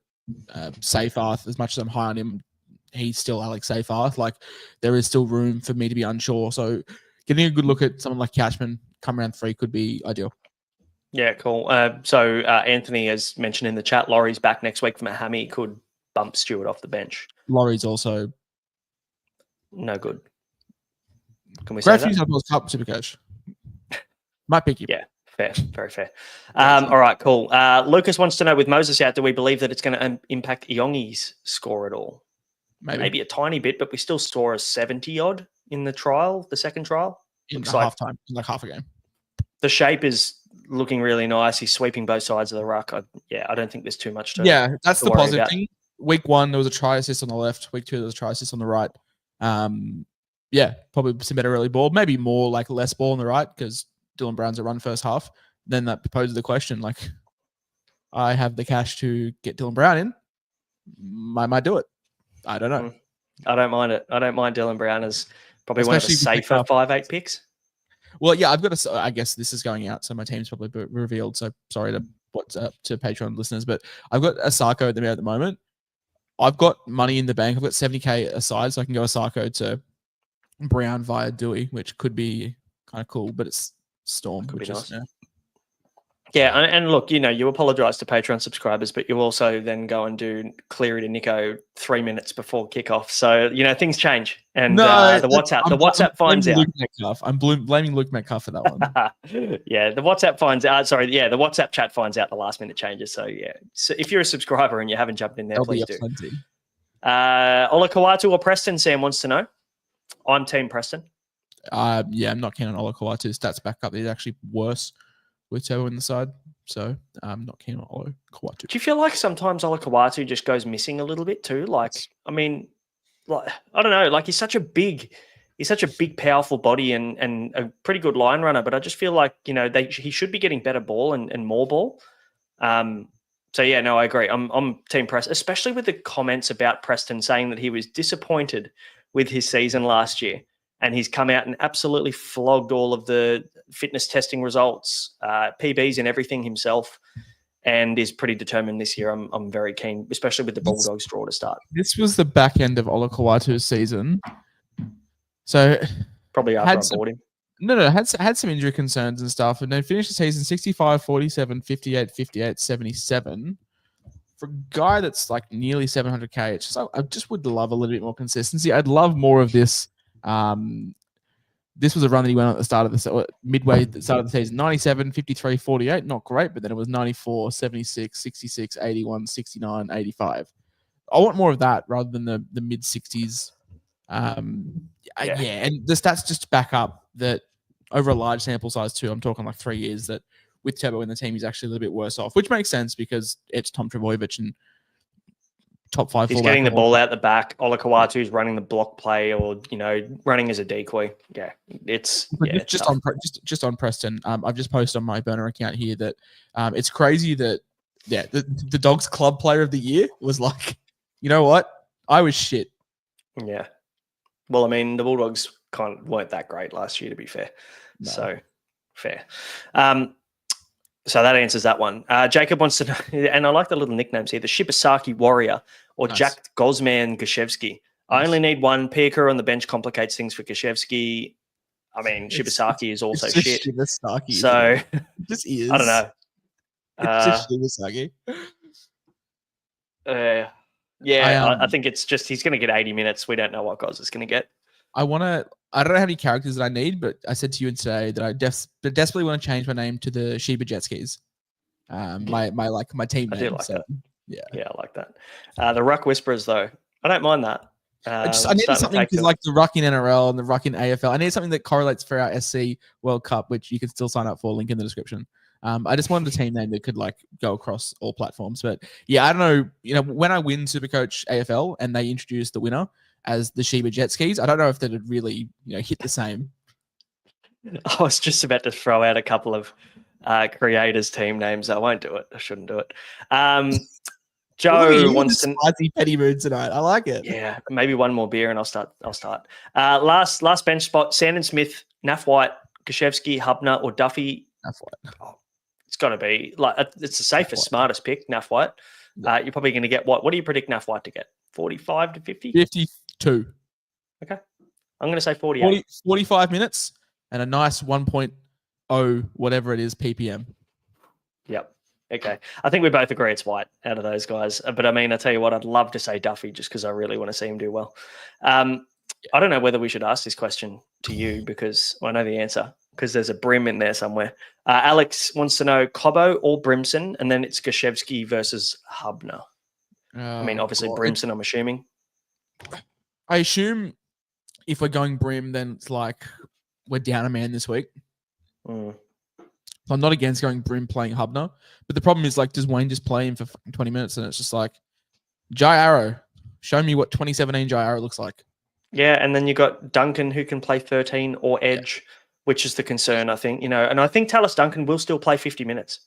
Seyfarth, as much as I'm high on him, he's still Alex Seyfarth. Like there is still room for me to be unsure. So getting a good look at someone like Catchman come round 3 could be ideal. Yeah, cool. So Anthony has mentioned in the chat, Laurie's back next week from a hammy, could bump Stewart off the bench. Laurie's also no good. Can we say that? Cup Supercoach. Might pick you. Yeah, fair, very fair. All right, cool. Lucas wants to know, with Moses out, do we believe that it's going to impact Iongi's score at all? Maybe a tiny bit, but we still saw a 70 odd in the trial, the second trial. Looks like half time, like half a game. The shape is looking really nice. He's sweeping both sides of the ruck. I don't think there's too much to. Yeah, that's the positive thing. Week 1, there was a try assist on the left. Week 2, there was a try assist on the right. Yeah, probably some better early ball. Maybe more like less ball on the right because Dylan Brown's a run first half. Then that poses the question, like, I have the cash to get Dylan Brown in. I might do it. I don't know. I don't mind it. I don't mind Dylan Brown as probably one of the safer 5-8 picks. Well, yeah, I've got to. I guess this is going out, so my team's probably revealed. So sorry to Patreon listeners, but I've got Asako at the moment. I've got money in the bank. I've got 70k aside, so I can go Asako to Brown via Dewey, which could be kind of cool. But it's Storm, could which be is nice. Yeah, and look, you apologise to Patreon subscribers, but you also then go and do Cleary to Nico 3 minutes before kickoff. So, things change. And the WhatsApp finds out. I'm blaming Luke Metcalf for that one. Yeah, the WhatsApp finds out. The WhatsApp chat finds out the last minute changes. So, yeah. So if you're a subscriber and you haven't jumped in there, please do. Ola Kawatu or Preston, Sam wants to know. I'm Team Preston. Yeah, I'm not keen on Ola Kawatu. Stats back up. He's actually worse with Turbo in the side, so I'm not keen on Ola Kawatu. Do you feel like sometimes Ola Kawatu just goes missing a little bit too? Like, I don't know. Like he's such a big, powerful body and a pretty good line runner. But I just feel like he should be getting better ball and more ball. So yeah, no, I agree. I'm Team Preston, especially with the comments about Preston saying that he was disappointed with his season last year. And he's come out and absolutely flogged all of the fitness testing results, PBs and everything himself, and is pretty determined this year. I'm very keen, especially with the Bulldogs draw to start. This was the back end of Ola Kawatu's season. So probably after I bought him. Had some injury concerns and stuff, and then finished the season 65, 47, 58, 58, 77. For a guy that's like nearly 700k, I just would love a little bit more consistency. I'd love more of this This was a run that he went on at the start of the midway at the start of the season. 97, 53, 48, not great, but then it was 94, 76, 66, 81, 69, 85. I want more of that rather than the mid 60s. And the stats just back up that over a large sample size too. I'm talking like 3 years that with Turbo in the team, he's actually a little bit worse off, which makes sense because it's Tom Trbojevic and top 5. He's getting the ball out the back. Ola Kawatu's running the block play or, running as a decoy. Yeah, it's just on Preston. I've just posted on my burner account here that it's crazy that the Dogs club player of the year was like, you know what? I was shit. Yeah. Well, I mean, the Bulldogs weren't that great last year, to be fair. No. So fair. So that answers that one. Jacob wants to know, and I like the little nicknames here, the Shibasaki Warrior or nice. Jack Gosman Gashevsky. Nice. I only need one. Piaker on the bench complicates things for Gashevsky. I mean, Shibasaki is also shit. Shibasaki, so this is. I don't know. It's just Shibasaki. I think it's just he's going to get 80 minutes. We don't know what Goz is going to get. I don't know how many characters that I need, but I said to you today that I desperately want to change my name to the Sheba Jet Skis. My team name. I do like that. Yeah, I like that. The Ruck Whisperers, though, I don't mind that. I needed something because like the Ruck in NRL and the Ruck in AFL. I need something that correlates for our SC World Cup, which you can still sign up for. Link in the description. I just wanted a team name that could like go across all platforms. But yeah, I don't know. When I win SuperCoach AFL and they introduce the winner as the Sheba Jet Skis, I don't know if that would really hit the same. I was just about to throw out a couple of creators' team names. I won't do it. I shouldn't do it. Joe wants to spicy petty mood tonight. I like it. Yeah, maybe one more beer and I'll start. Last bench spot: Sandon Smith, Naff White, Gashevsky, Hubner, or Duffy. Naff White. Oh, it's got to be it's the safest, smartest pick. Naff White. Yeah. You're probably going to get what? What do you predict Naff White to get? 45 to 50? 52. Okay. I'm going to say 48. 45 minutes and a nice 1.0 whatever it is ppm. Yep. Okay. I think we both agree it's White out of those guys. But I mean, I tell you what, I'd love to say Duffy just because I really want to see him do well. I don't know whether we should ask this question to you because I know the answer because there's a Brim in there somewhere. Alex wants to know Cobbo or Brimson, and then it's Gashevsky versus Hubner. I mean, obviously Brimson, I'm assuming. I assume if we're going Brim, then it's like we're down a man this week. So I'm not against going Brim playing Hubner. But the problem is, like, does Wayne just play him for 20 minutes? And it's just like, Jai Arrow, show me what 2017 Jai Arrow looks like. Yeah, and then you got Duncan who can play 13 or Edge, which is the concern, I think. And I think Tallis Duncan will still play 50 minutes.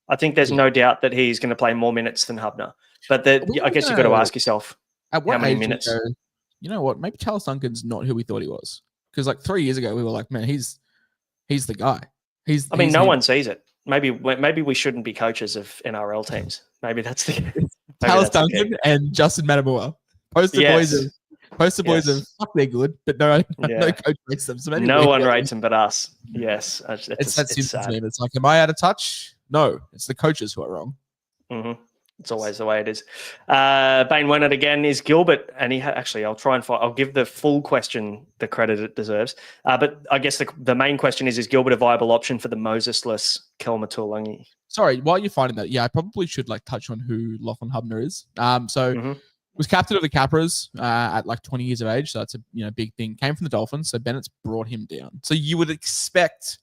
I think there's no doubt that he's going to play more minutes than Hubner. But I guess you've got to ask yourself how many minutes. You know what? Maybe Tallis Duncan's not who we thought he was. Because like 3 years ago, we were like, man, he's the guy. No one sees it. Maybe we shouldn't be coaches of NRL teams. Maybe that's the Tallis Duncan and Justin Matamua. Poster boys of fuck, they're good, but no coach rates them. So no one rates them but us. Yes, it's sad. It's like, am I out of touch? No, it's the coaches who are wrong. Mm-hmm. It's always the way it is. Bane Wennett again is Gilbert, and I'll try and I'll give the full question the credit it deserves. But I guess the main question is Gilbert a viable option for the Mosesless Kelma Tuolangi? Sorry, while you're finding that, I probably should touch on who Lachlan Hubner is. Was captain of the Capras at 20 years of age, so that's a big thing. Came from the Dolphins, so Bennett's brought him down. So you would expect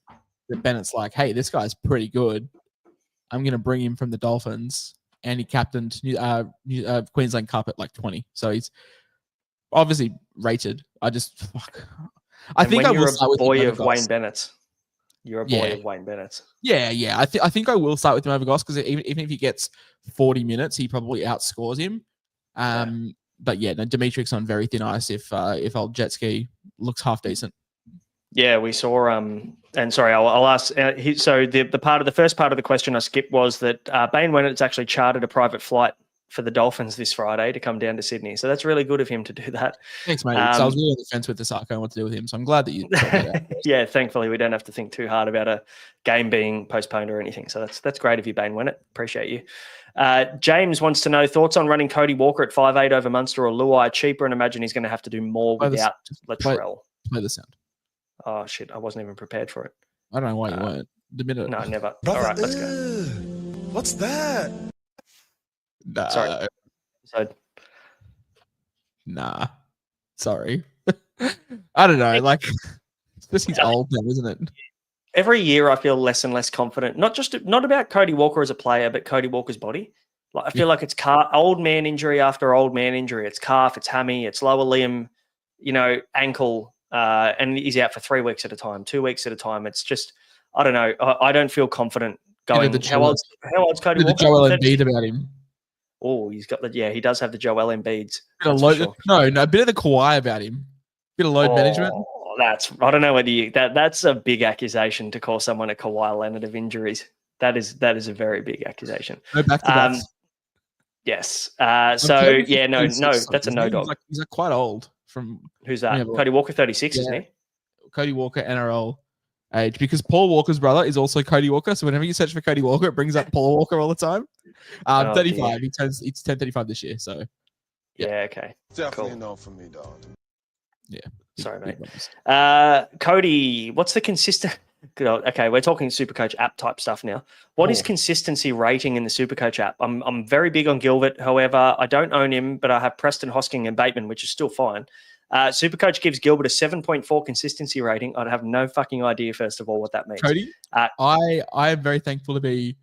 that Bennett's like, hey, this guy's pretty good. I'm going to bring him from the Dolphins. And he captained Queensland Cup at 20. So he's obviously rated. I think I will start with Wayne Bennett. You're a boy of Wayne Bennett. Yeah. I think I will start with him over Goss because even if he gets 40 minutes, he probably outscores him. But Dimitri's on very thin ice if old jet ski looks half decent. Yeah, we saw. And sorry, I'll ask. So the first part of the question I skipped was that Bane Wennett's actually chartered a private flight for the Dolphins this Friday to come down to Sydney. So that's really good of him to do that. Thanks, mate. I was really on the fence with the Sarko what to do with him. So I'm glad that you. Yeah, thankfully we don't have to think too hard about a game being postponed or anything. So that's great of you, Bane Wennett. Appreciate you. James wants to know thoughts on running Cody Walker at 5'8" over Munster or Luai cheaper, and imagine he's going to have to do more without Latrell. Play the sound. Oh shit! I wasn't even prepared for it. I don't know why you weren't. The minute. No, never. Brother, All right, let's go. What's that? Nah, Sorry. So nah. Sorry. I don't know. Like, this is old now, isn't it? every year, I feel less and less confident. Not about Cody Walker as a player, but Cody Walker's body. Like I feel like it's old man injury after old man injury. It's calf, it's hammy, it's lower limb, ankle, and he's out for 3 weeks at a time, 2 weeks at a time. It's just, I don't know. I don't feel confident going. How old's Cody Walker? The Joel Embiid about him. Oh, he's got he does have the Joel Embiids. No, a bit of the Kawhi about him. Bit of load management. I don't know whether that's a big accusation to call someone a Kawhi Leonard of injuries. That is a very big accusation. No back to backs. Yes. That's a no dog. He's like quite old. Who's that? Cody Walker, 36, isn't he? Cody Walker, NRL age, because Paul Walker's brother is also Cody Walker. So whenever you search for Cody Walker, it brings up Paul Walker all the time. 35. Dear. He's 35 this year. So yeah, okay. Definitely no for me, dog. Yeah. Sorry, mate. Cody, what's the consistent? Okay, we're talking SuperCoach app type stuff now. What is consistency rating in the SuperCoach app? I'm very big on Gilbert. However, I don't own him, but I have Preston, Hosking, and Bateman, which is still fine. SuperCoach gives Gilbert a 7.4 consistency rating. I'd have no fucking idea, first of all, what that means. Cody, I am very thankful to be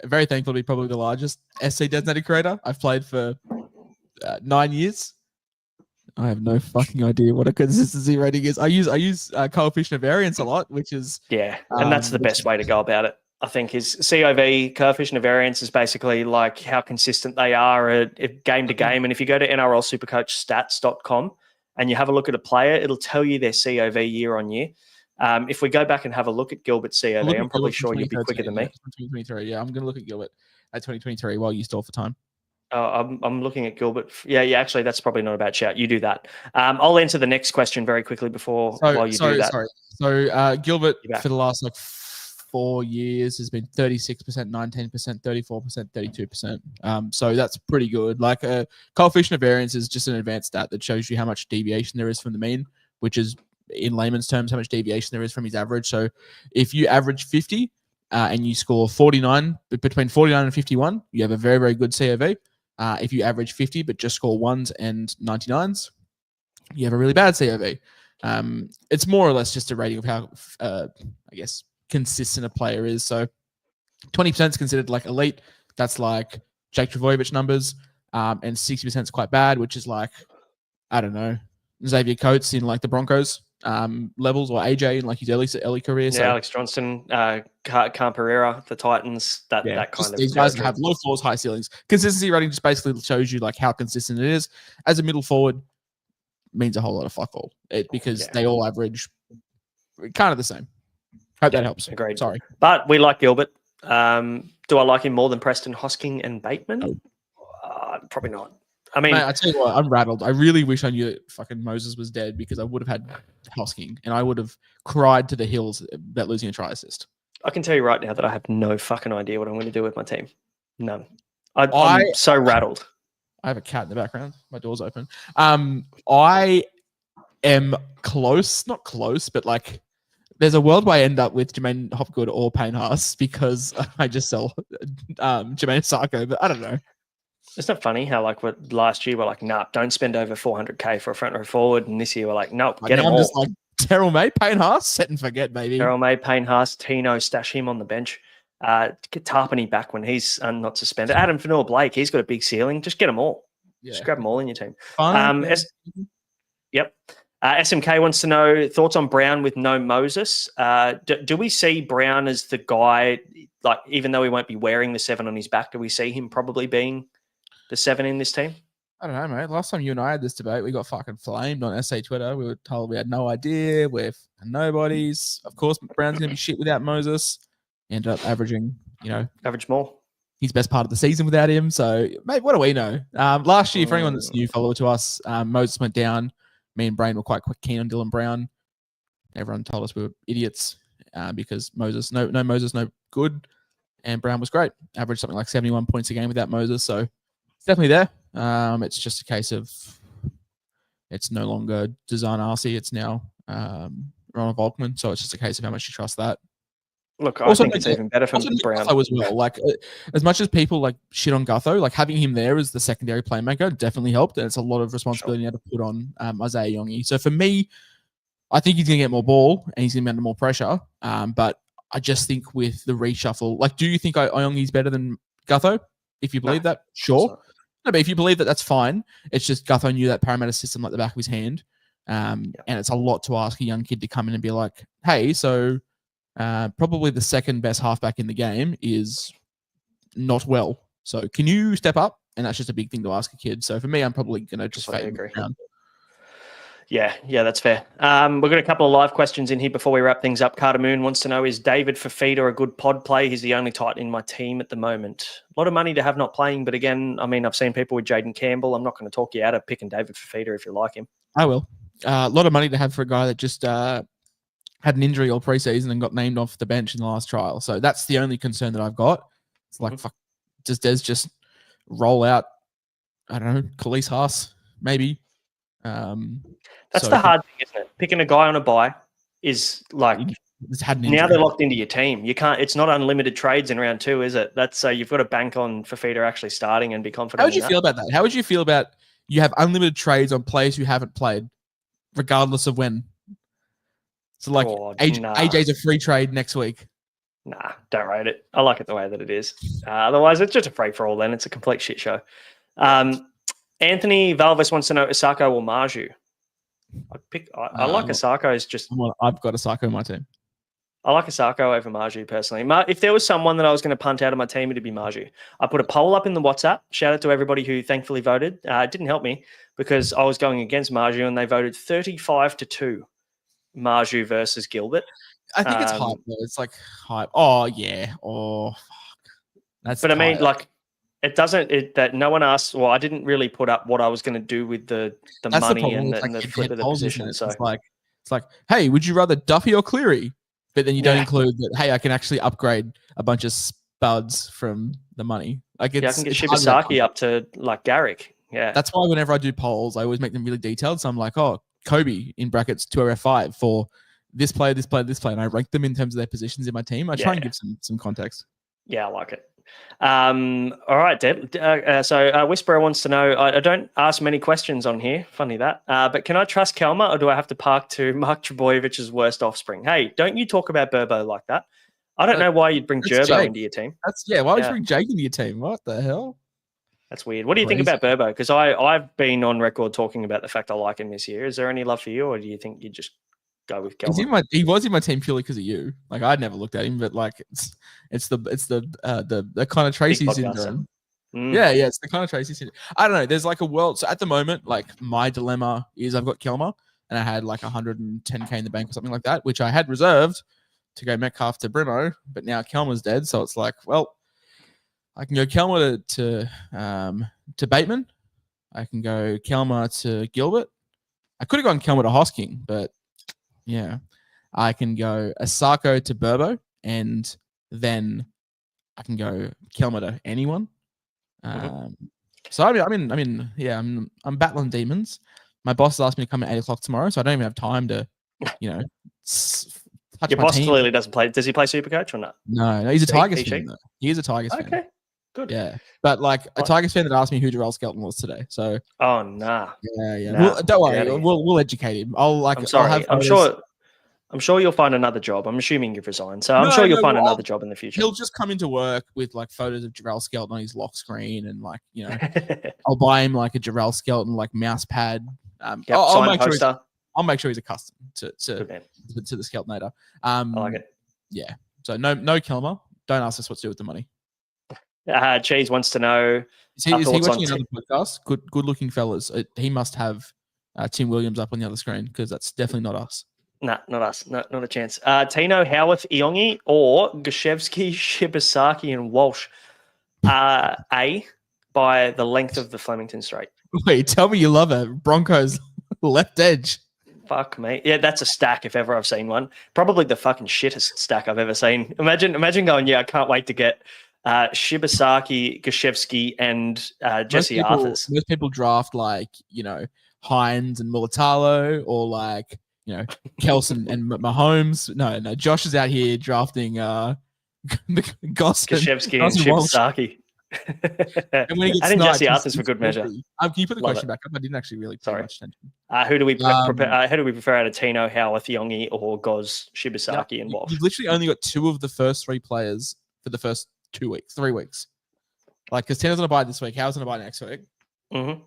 probably the largest SC designated creator. I've played for 9 years. I have no fucking idea what a consistency rating is. I use coefficient of variance a lot, which is and that's the best way to go about it. I think is COV, coefficient of variance, is basically like how consistent they are at game to game. And if you go to NRL SuperCoachStats.com and you have a look at a player, it'll tell you their COV year on year. If we go back and have a look at Gilbert's COV, I'm probably sure you'll be quicker than me. 2023, yeah, I'm going to look at Gilbert at 2023 while you stall for time. I'm looking at Gilbert. Yeah. Actually, that's probably not a bad shout. You do that. I'll answer the next question very quickly while you do that. So Gilbert for the last 4 years has been 36%, 19%, 34%, 32%. So that's pretty good. Like coefficient of variance is just an advanced stat that shows you how much deviation there is from the mean, which is in layman's terms how much deviation there is from his average. So if you average 50 and you score 49, between 49 and 51, you have a very, very good COV. If you average 50 but just score 1s and 99s, you have a really bad COV. It's more or less just a rating of how, I guess, consistent a player is. So 20% is considered like elite. That's like Jake Trbojevic numbers. And 60% is quite bad, which is like, I don't know, Xavier Coates in like the Broncos levels, or AJ in like his early career. Yeah, Alex Johnston, Cam Pereira, the Titans, that kind of these guys have low floors, high ceilings. Consistency rating just basically shows you like how consistent it is. As a middle forward, means a whole lot of fuck all because they all average kind of the same. Hope that helps. Agreed. Sorry. But we like Gilbert. Do I like him more than Preston, Hosking, and Bateman? No. Probably not. I mean, mate, I tell you what, I'm rattled. I really wish I knew that fucking Moses was dead, because I would have had Hosking and I would have cried to the hills about losing a try assist. I can tell you right now that I have no fucking idea what I'm going to do with my team. None. I'm so rattled. I have a cat in the background. My door's open. I am close, not close, but like there's a world where I end up with Jermaine Hopgood or Payne Haas because I just sell Jermaine Sarko, but I don't know. It's not funny how like last year we're like, nah, don't spend over 400k for a front row forward, and this year we're like, nope, get them all. I'm just like, Terrell May, Payne Haas, set and forget, baby. Terrell May, Payne Haas, Tino, stash him on the bench. Get Tarpany back when he's not suspended. Adam Fanua-Blake, he's got a big ceiling. Just get them all. Yeah. Just grab them all in your team. Yep. SMK wants to know thoughts on Brown with no Moses. Do we see Brown as the guy, like even though he won't be wearing the 7 on his back, do we see him probably being the 7 in this team? I don't know, mate. Last time you and I had this debate, we got fucking flamed on SA Twitter. We were told we had no idea. We're nobodies. Of course, Brown's going to be shit without Moses. Ended up averaging, average more. His best part of the season without him. So, mate, what do we know? Last year, for anyone that's new follower to us, Moses went down. Me and Brain were quite keen on Dylan Brown. Everyone told us we were idiots because Moses, no Moses, no good. And Brown was great. Averaged something like 71 points a game without Moses. So it's definitely there. It's just a case of it's no longer Design RC. It's now Ronald Volkman. So it's just a case of how much you trust that. Look, I think it's even better for Brown Gutho as well. Like as much as people like shit on Gutho, like having him there as the secondary playmaker definitely helped, and it's a lot of responsibility now to put on Isaiah Yongi. So for me, I think he's going to get more ball and he's going to be under more pressure. But I just think with the reshuffle, like, do you think Yongi's better than Gutho? If you believe that, sure. No, but if you believe that, that's fine. It's just Gutho knew that Parramatta system like the back of his hand, and it's a lot to ask a young kid to come in and be like, hey, so. Probably the second best halfback in the game is not well. So can you step up? And that's just a big thing to ask a kid. So for me, I'm probably going to just fade down. Yeah, that's fair. We've got a couple of live questions in here before we wrap things up. Carter Moon wants to know, is David Fafita a good pod play? He's the only tight in my team at the moment. A lot of money to have not playing, but again, I mean, I've seen people with Jaden Campbell. I'm not going to talk you out of picking David Fafita if you like him. I will. A lot of money to have for a guy that just had an injury all preseason and got named off the bench in the last trial. So that's the only concern that I've got. It's like, fuck, does Des just roll out, I don't know, Khalees Haas, maybe? That's the hard thing, isn't it? Picking a guy on a bye is like, now they're locked into your team. You can't, it's not unlimited trades in round 2, is it? That's so you've got to bank on Fafita actually starting and be confident. How would you feel about that? How would you feel about you have unlimited trades on players who haven't played, regardless of when? So like AJ's a free trade next week. Nah, don't rate it. I like it the way that it is. Otherwise, it's just a free for all. Then it's a complete shit show. Anthony Valvis wants to know Asako or Marju. I like Asako's just. I've got Asako in my team. I like Asako over Marju personally. If there was someone that I was going to punt out of my team, it'd be Marju. I put a poll up in the WhatsApp. Shout out to everybody who thankfully voted. It didn't help me because I was going against Marju and they voted 35-2. Marju versus Gilbert. I think it's hype though. It's like hype. Oh yeah. Oh fuck. That's. But I mean, like, it doesn't. That no one asked. Well, I didn't really put up what I was going to do with the money and the flip of the position. So it's like, hey, would you rather Duffy or Cleary? But then you don't include that. Hey, I can actually upgrade a bunch of spuds from the money. Like, I can get Shibasaki up to like Garrick. Yeah, that's why whenever I do polls, I always make them really detailed. So I'm like, oh, Kobe in brackets 2RF5 for this player, and I rank them in terms of their positions in my team. I try and give some context. Yeah, I like it. All right, Deb. So Whisperer wants to know, I don't ask many questions on here, funny that, but can I trust Kelma or do I have to park to Mark Trebojevich's worst offspring? Hey, don't you talk about Burbo like that. I don't know why you'd bring Gerbo into your team. Why would you bring Jake into your team? What the hell? That's weird. What do you think about Burbo? Because I've been on record talking about the fact I like him this year. Is there any love for you, or do you think you just go with Kelma? He was in my team purely because of you. Like, I'd never looked at him, but like it's the Connor Tracy syndrome. Yeah, it's the Connor Tracy syndrome. I don't know. There's like a world. So at the moment, like my dilemma is I've got Kelma and I had like 110K in the bank or something like that, which I had reserved to go Metcalf to Brimo, but now Kelma's dead, so it's like, well, I can go Kelma to Bateman. I can go Kelma to Gilbert. I could have gone Kelma to Hosking, but yeah. I can go Asako to Burbo, and then I can go Kelma to anyone. So I'm battling demons. My boss has asked me to come at 8 o'clock tomorrow, so I don't even have time to, touch Your my boss team. clearly doesn't play. Does he play Supercoach or not? No, he's a Tigers fan. Though. He is a Tigers fan. Okay, good. Yeah, but like a Tigers fan that asked me who Jarrell Skelton was today. So. Oh nah. Yeah. Nah, don't worry. We'll educate him. I'm sorry. I'm sure you'll find another job. I'm assuming you've resigned, so I'm sure you'll find another job in the future. He'll just come into work with like photos of Jarrell Skelton on his lock screen, and like I'll buy him like a Jarrell Skelton like mouse pad. I'll make sure he's accustomed to the Skeltonator. I like it. Yeah. So no Kelma. Don't ask us what to do with the money. Cheese wants to know. Is he watching another podcast? Good looking fellas. He must have Tim Williams up on the other screen because that's definitely not us. Nah, not us. No, not a chance. Tino, Howarth, Iongi, or Gashevsky, Shibasaki, and Walsh. A, by the length of the Flemington Straight. Wait, tell me you love it. Broncos left edge. Fuck me. Yeah, that's a stack if ever I've seen one. Probably the fucking shittest stack I've ever seen. Imagine going, I can't wait to get Shibasaki, Gashevsky, and Jesse Arthurs. Most people draft like, Hines and Mulatalo or like Kelson and Mahomes. No, Josh is out here drafting Goss Kashevsky and Shibasaki. And when he gets Adding sniped, Jesse Arthurs for good measure. Can you put the Love question it. back up? I didn't actually really pay much attention. Who do we prefer out of Tino, Howarth, Yongi, or Goz, Shibasaki, and Walsh? You've literally only got 2 of the first 3 players for the first 3 weeks. Like, because Tino's on a bye this week, Howard's on a bye next week. Mm-hmm.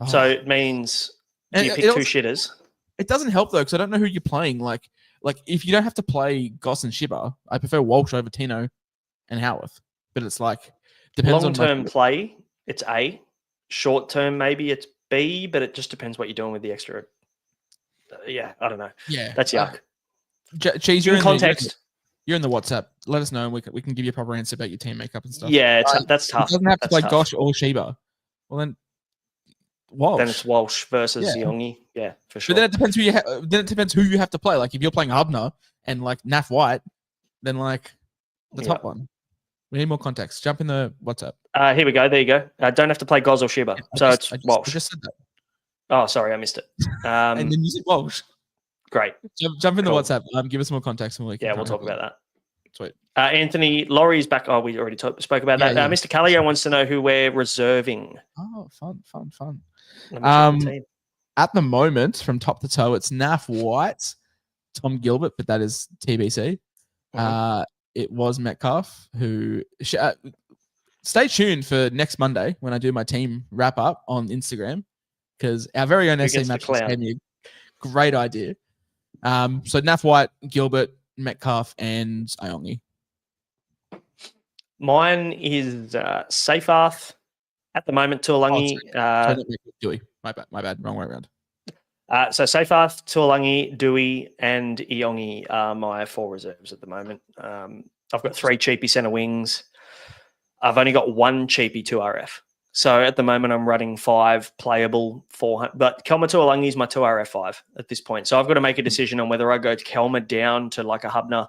Oh. So it means you pick 2 shitters. It doesn't help though, because I don't know who you're playing. Like if you don't have to play Goss and Shiba, I prefer Walsh over Tino and Howarth. But it's like depends on long-term play. It's A. Short-term, maybe it's B. But it just depends what you're doing with the extra. I don't know. Yeah, that's yuck. Cheese, you're in context. You're in the WhatsApp. Let us know, and we can give you a proper answer about your team makeup and stuff. Yeah, that's tough. It doesn't have to play Gosh or Shiba. Well, then Walsh. Then it's Walsh versus Yongi. Yeah, for sure. But then it depends who you have to play. Like if you're playing Hubner and like Naf White, then like the top one. We need more context. Jump in the WhatsApp. Here we go. There you go. Don't have to play Goz or Shiba. It's Walsh. I just said that. Oh, sorry, I missed it. And then you said Walsh. Great. Jump in the WhatsApp. Give us more context. And we'll talk about that. Sweet. Anthony Laurie's back. Oh, we already spoke about that. Mr. Callio wants to know who we're reserving. Oh, fun. At the moment, from top to toe, it's Naf White, Tom Gilbert, but that is TBC. It was Metcalf who. Stay tuned for next Monday when I do my team wrap up on Instagram, because our very own SC Match gave me a great idea. So Naf White, Gilbert, Metcalf, and Iongi. Mine is Seyfarth at the moment. Tuolangi. Dewey. My bad. Wrong way around. So Seyfarth, Tuolangi, Dewey, and Iongi are my 4 reserves at the moment. I've got 3 cheapy centre wings. I've only got 1 cheapy 2RF. So at the moment, I'm running 5 playable 400. But Kelma Tuolangi is my 2RF5 at this point. So I've got to make a decision on whether I go to Kelma down to like a Hubner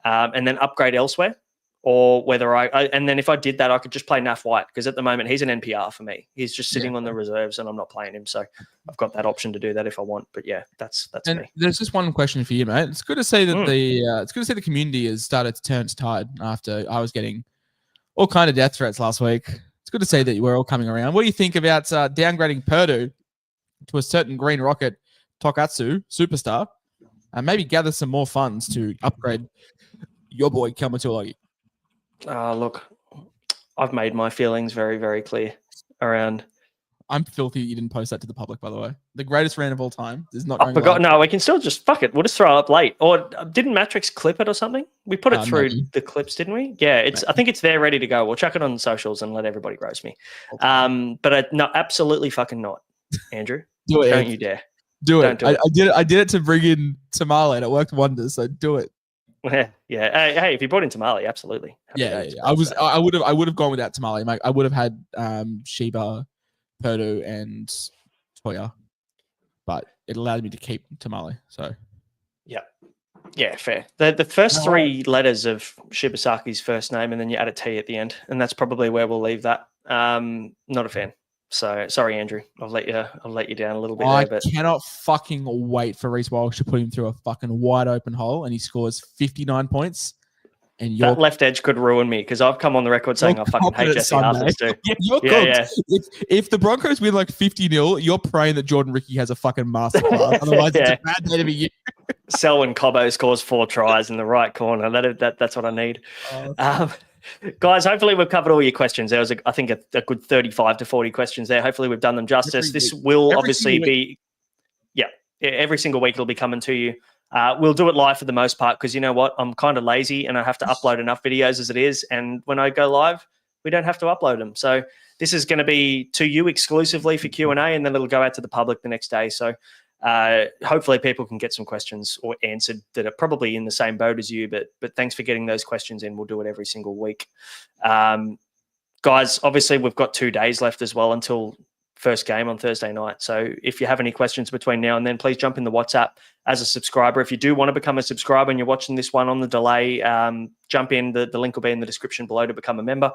and then upgrade elsewhere, or whether and then if I did that, I could just play Naf White, because at the moment he's an NPR for me. He's just sitting on the reserves and I'm not playing him. So I've got that option to do that if I want. But yeah, that's me. There's just one question for you, mate. It's good to say that the community has started to turn its tide after I was getting all kind of death threats last week. It's good to see that we're all coming around. What do you think about downgrading Purdue to a certain Green Rocket Tokatsu superstar, and maybe gather some more funds to upgrade your boy Kelma Tuolangi? Look, I've made my feelings very, very clear around. I'm filthy you didn't post that to the public, by the way. The greatest rant of all time is not. I forgot. No, we can still just fuck it. We'll just throw it up late. Or didn't Matrix clip it or something? We put it through the clips, didn't we? Yeah, I think it's there, ready to go. We'll chuck it on the socials and let everybody roast me. Okay. But no, absolutely fucking not, Andrew. Do it. Don't you dare. Do it. I did it to bring in Tamale, and it worked wonders. So do it. Yeah. Hey, if you brought in Tamale, absolutely. Yeah. I would have gone without Tamale. Mate. I would have had Sheba, Purdue, and Toya, but it allowed me to keep Tamale. So yeah, fair. The first 3 letters of Shibasaki's first name, and then you add a T at the end, and that's probably where we'll leave that. Not a fan. So sorry, Andrew. I'll let you down a little bit. I cannot fucking wait for Reece Walsh to put him through a fucking wide open hole, and he scores 59 points. And that left edge could ruin me, because I've come on the record saying I fucking hate Jesse Arthurs too. Yeah. If the Broncos win like 50-0, you're praying that Jordan Ricky has a fucking masterclass. Otherwise, it's a bad day to be you. Selwyn Cobbo scores 4 tries in the right corner. That's what I need. Guys, hopefully we've covered all your questions. There was, I think, a good 35 to 40 questions there. Hopefully we've done them justice. This will obviously be, every single week it'll be coming to you. We'll do it live for the most part, because you know what? I'm kind of lazy and I have to upload enough videos as it is. And when I go live, we don't have to upload them. So this is going to be to you exclusively for Q&A, and then it'll go out to the public the next day. So hopefully people can get some questions or answered that are probably in the same boat as you. But thanks for getting those questions in. We'll do it every single week. Guys, obviously we've got 2 days left as well until first game on Thursday night. So if you have any questions between now and then, please jump in the WhatsApp as a subscriber. If you do want to become a subscriber and you're watching this one on the delay, jump in. The link will be in the description below to become a member.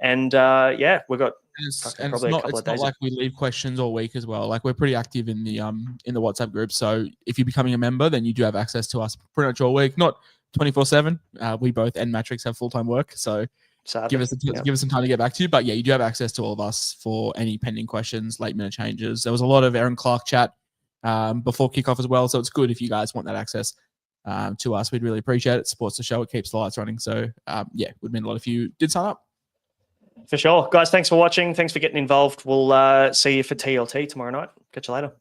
And we've got And it's probably a not couple of days. like we leave questions all week as well. Like we're pretty active in the WhatsApp group. So if you're becoming a member, then you do have access to us pretty much all week. Not 24/7. We both and Matrix have full-time work, so Sadly, give us some time to get back to you. But yeah, you do have access to all of us for any pending questions, late minute changes. There was a lot of Aaron Clark chat before kickoff as well, so it's good if you guys want that access to us. We'd really appreciate it. Supports the show. It keeps the lights running. So yeah, would mean a lot if you did sign up. For sure, guys. Thanks for watching. Thanks for getting involved. We'll see you for TLT tomorrow night. Catch you later.